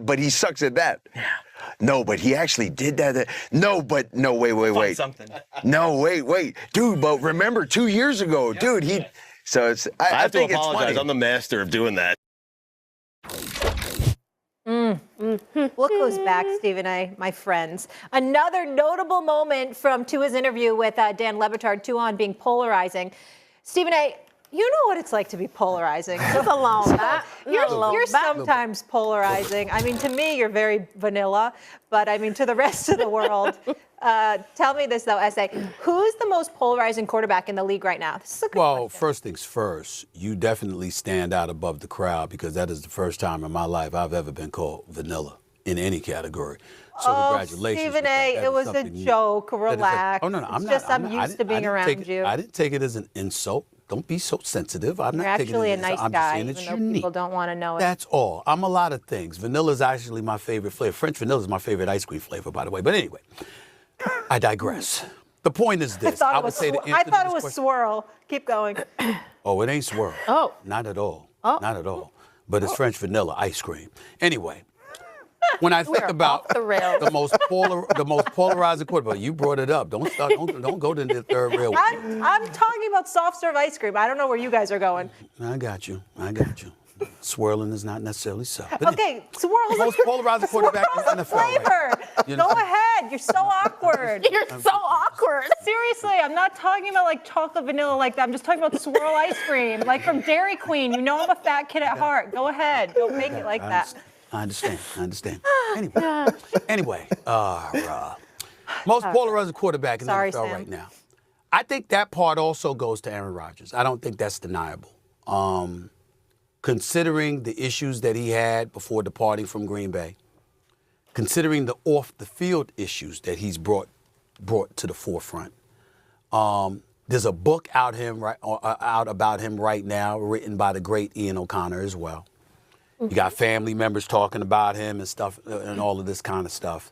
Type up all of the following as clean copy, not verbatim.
but he sucks at that. Yeah. No, but he actually did that. No, wait. Something. No, wait. Dude, but remember 2 years ago, dude, he. So it's. I have think to apologize. It's funny. I'm the master of doing that. What goes back, Stephen A., my friends? Another notable moment from Tua's interview with Dan Le Batard, Tua on being polarizing. Stephen A., you know what it's like to be polarizing. Just alone, Matt. You're sometimes polarizing. I mean, to me, you're very vanilla, but I mean, to the rest of the world. Tell me this, though, S.A. Who's the most polarizing quarterback in the league right now? This is a good question. First things first, you definitely stand out above the crowd because that is the first time in my life I've ever been called vanilla in any category. So congratulations. Stephen A., it was a joke. Relax. No, I'm not. I'm used to being around you. I didn't take it as an insult. Don't be so sensitive. You're actually a nice guy, I'm just saying it's even though unique. people don't want to know it. That's all. I'm a lot of things. Vanilla is actually my favorite flavor. French vanilla is my favorite ice cream flavor, by the way. But anyway, I digress. The point is this. I thought it was swirl. Keep going. Oh, it ain't swirl. Oh. Not at all. Not at all. But it's French vanilla ice cream. Anyway. When I think about the most polarizing quarterback, you brought it up. Don't go to the third rail. I'm talking about soft serve ice cream. I don't know where you guys are going. I got you. Swirling is not necessarily so. Okay, swirl. The most polarizing quarterback in the NFL. Flavor. Right? Go ahead. You're so awkward. You're so awkward. Seriously, I'm not talking about like chocolate vanilla like that. I'm just talking about swirl ice cream, like from Dairy Queen. You know I'm a fat kid at heart. Go ahead. Don't make it like that. I understand. Anyway, most polarizing quarterback in the NFL right now. I think that part also goes to Aaron Rodgers. I don't think that's deniable. Considering the issues that he had before departing from Green Bay, considering the off-the-field issues that he's brought to the forefront. There's a book out about him right now, written by the great Ian O'Connor as well. You got family members talking about him and stuff, and all of this kind of stuff.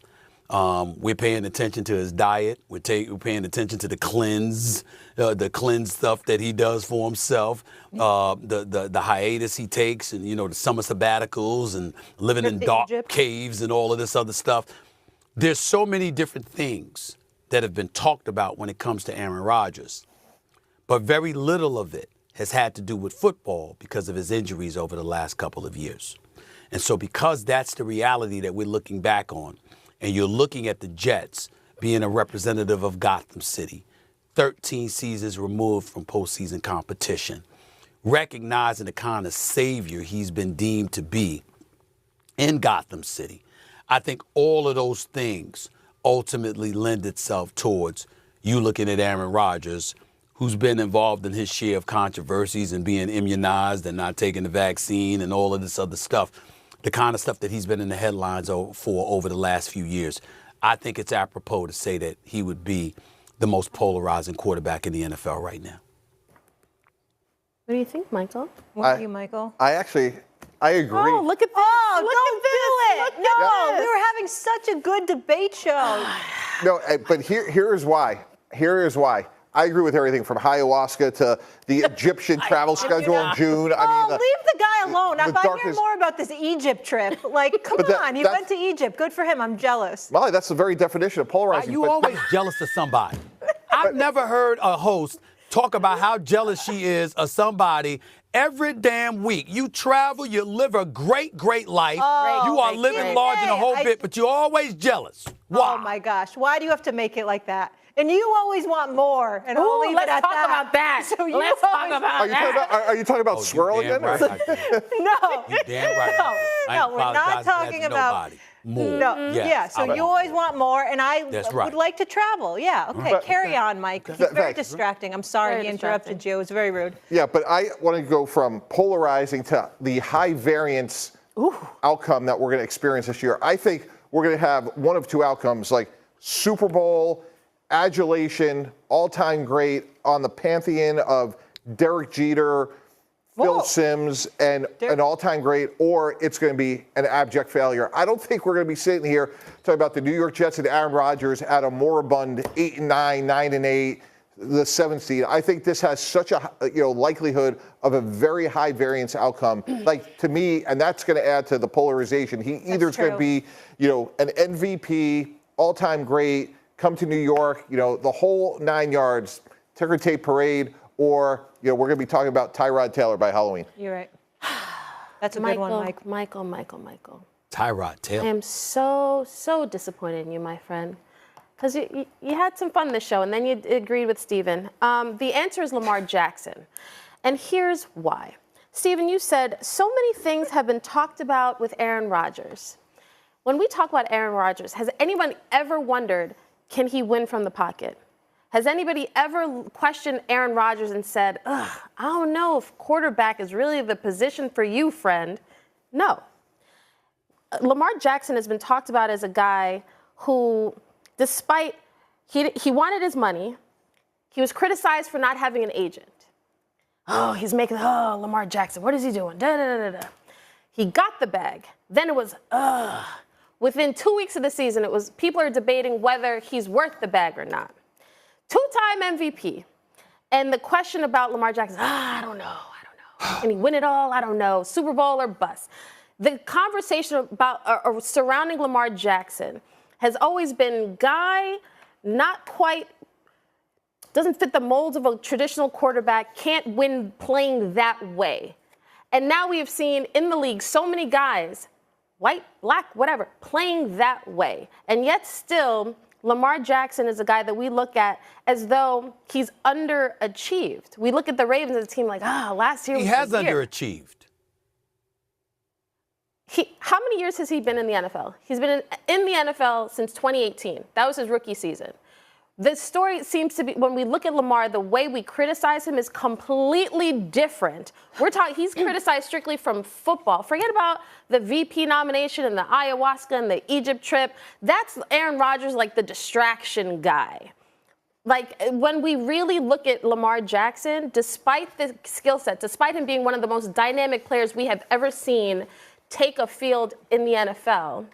We're paying attention to his diet. We're paying attention to the cleanse stuff that he does for himself, the hiatus he takes, and the summer sabbaticals and living in dark caves and all of this other stuff. There's so many different things that have been talked about when it comes to Aaron Rodgers, but very little of it has had to do with football because of his injuries over the last couple of years. And so because that's the reality that we're looking back on, and you're looking at the Jets being a representative of Gotham City, 13 seasons removed from postseason competition, recognizing the kind of savior he's been deemed to be in Gotham City, I think all of those things ultimately lend itself towards you looking at Aaron Rodgers, who's been involved in his share of controversies and being immunized and not taking the vaccine and all of this other stuff, the kind of stuff that he's been in the headlines for over the last few years. I think it's apropos to say that he would be the most polarizing quarterback in the NFL right now. What do you think, Michael? What do you, Michael? I agree. Oh, look at this. Don't do it. No, we were having such a good debate show. No, but here is why. I agree with everything from ayahuasca to the Egyptian travel schedule in June. Leave the guy alone. I'm hearing more about this Egypt trip. Like, come on, he went to Egypt. Good for him. I'm jealous. Well, that's the very definition of polarizing. You always jealous of somebody. I've never heard a host talk about how jealous she is of somebody every damn week. You travel, you live a great, great life. You are living large in a whole bit, but you're always jealous. Why? Oh, my gosh. Why do you have to make it like that? And you always want more. And I'll leave it at that. Let's talk about that. So let's talk about that. Are you talking about swirl again? Right. No. You're damn right. No, we're not talking about more. No. Yes, yeah, so you always want more, and I would like to travel. Yeah, okay, carry on, Mike. It's very distracting. I'm sorry he interrupted you. It was very rude. Yeah, but I want to go from polarizing to the high variance outcome that we're going to experience this year. I think we're going to have one of two outcomes, like Super Bowl adulation, all-time great on the pantheon of Derek Jeter, Phil Simms, and an all-time great, or it's going to be an abject failure. I don't think we're going to be sitting here talking about the New York Jets and Aaron Rodgers at a moribund 8-9, 9-8, the 7th seed. I think this has such a likelihood of a very high variance outcome. Like, to me, and that's going to add to the polarization. He either is going to be, an MVP, all-time great, come to New York, the whole 9 yards, ticker tape parade, or we're going to be talking about Tyrod Taylor by Halloween. You're right. That's a good one, Mike. Michael. Tyrod Taylor. I am so disappointed in you, my friend. Because you had some fun this show, and then you agreed with Steven. The answer is Lamar Jackson. And here's why. Steven, you said so many things have been talked about with Aaron Rodgers. When we talk about Aaron Rodgers, has anyone ever wondered, can he win from the pocket? Has anybody ever questioned Aaron Rodgers and said, I don't know if quarterback is really the position for you, friend? No. Lamar Jackson has been talked about as a guy who, despite he wanted his money, he was criticized for not having an agent. Lamar Jackson, what is he doing? He got the bag. Then it was, Within 2 weeks of the season, people are debating whether he's worth the bag or not. 2-time MVP. And the question about Lamar Jackson, I don't know. Can he win it all? I don't know. Super Bowl or bust. The conversation about surrounding Lamar Jackson has always been guy, not quite, doesn't fit the molds of a traditional quarterback, can't win playing that way. And now we have seen in the league so many guys, white, black, whatever, playing that way. And yet still, Lamar Jackson is a guy that we look at as though he's underachieved. We look at the Ravens as a team like, last year was He has the year. underachieved. How many years has he been in the NFL? He's been in the NFL since 2018. That was his rookie season. The story seems to be, when we look at Lamar, the way we criticize him is completely different. He's criticized strictly from football. Forget about the VP nomination and the ayahuasca and the Egypt trip. That's Aaron Rodgers, like the distraction guy. Like, when we really look at Lamar Jackson, despite the skill set, despite him being one of the most dynamic players we have ever seen take a field in the NFL,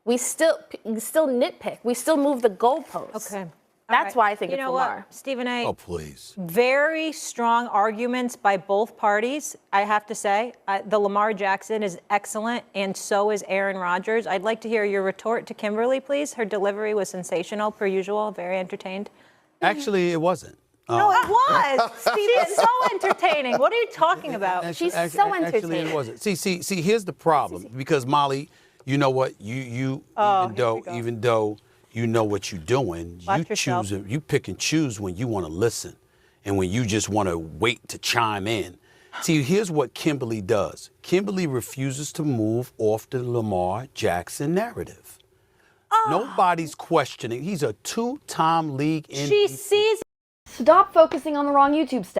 we still nitpick. We still move the goalposts. Okay. That's why I think it's Lamar. What, Stephen A. Oh, please. Very strong arguments by both parties, I have to say. The Lamar Jackson is excellent, and so is Aaron Rodgers. I'd like to hear your retort to Kimberly, please. Her delivery was sensational, per usual, very entertained. Actually, it wasn't. No, it was. She's so entertaining. What are you talking about? She's so entertaining. Actually, it wasn't. See, here's the problem. Because, Molly, you know what? Even though you know what you're doing, you pick and choose when you want to listen and when you just want to wait to chime in. See, here's what Kimberly does. Kimberly refuses to move off the Lamar Jackson narrative. Nobody's questioning. He's a 2-time league MVP. She sees. Stop focusing on the wrong YouTube stuff.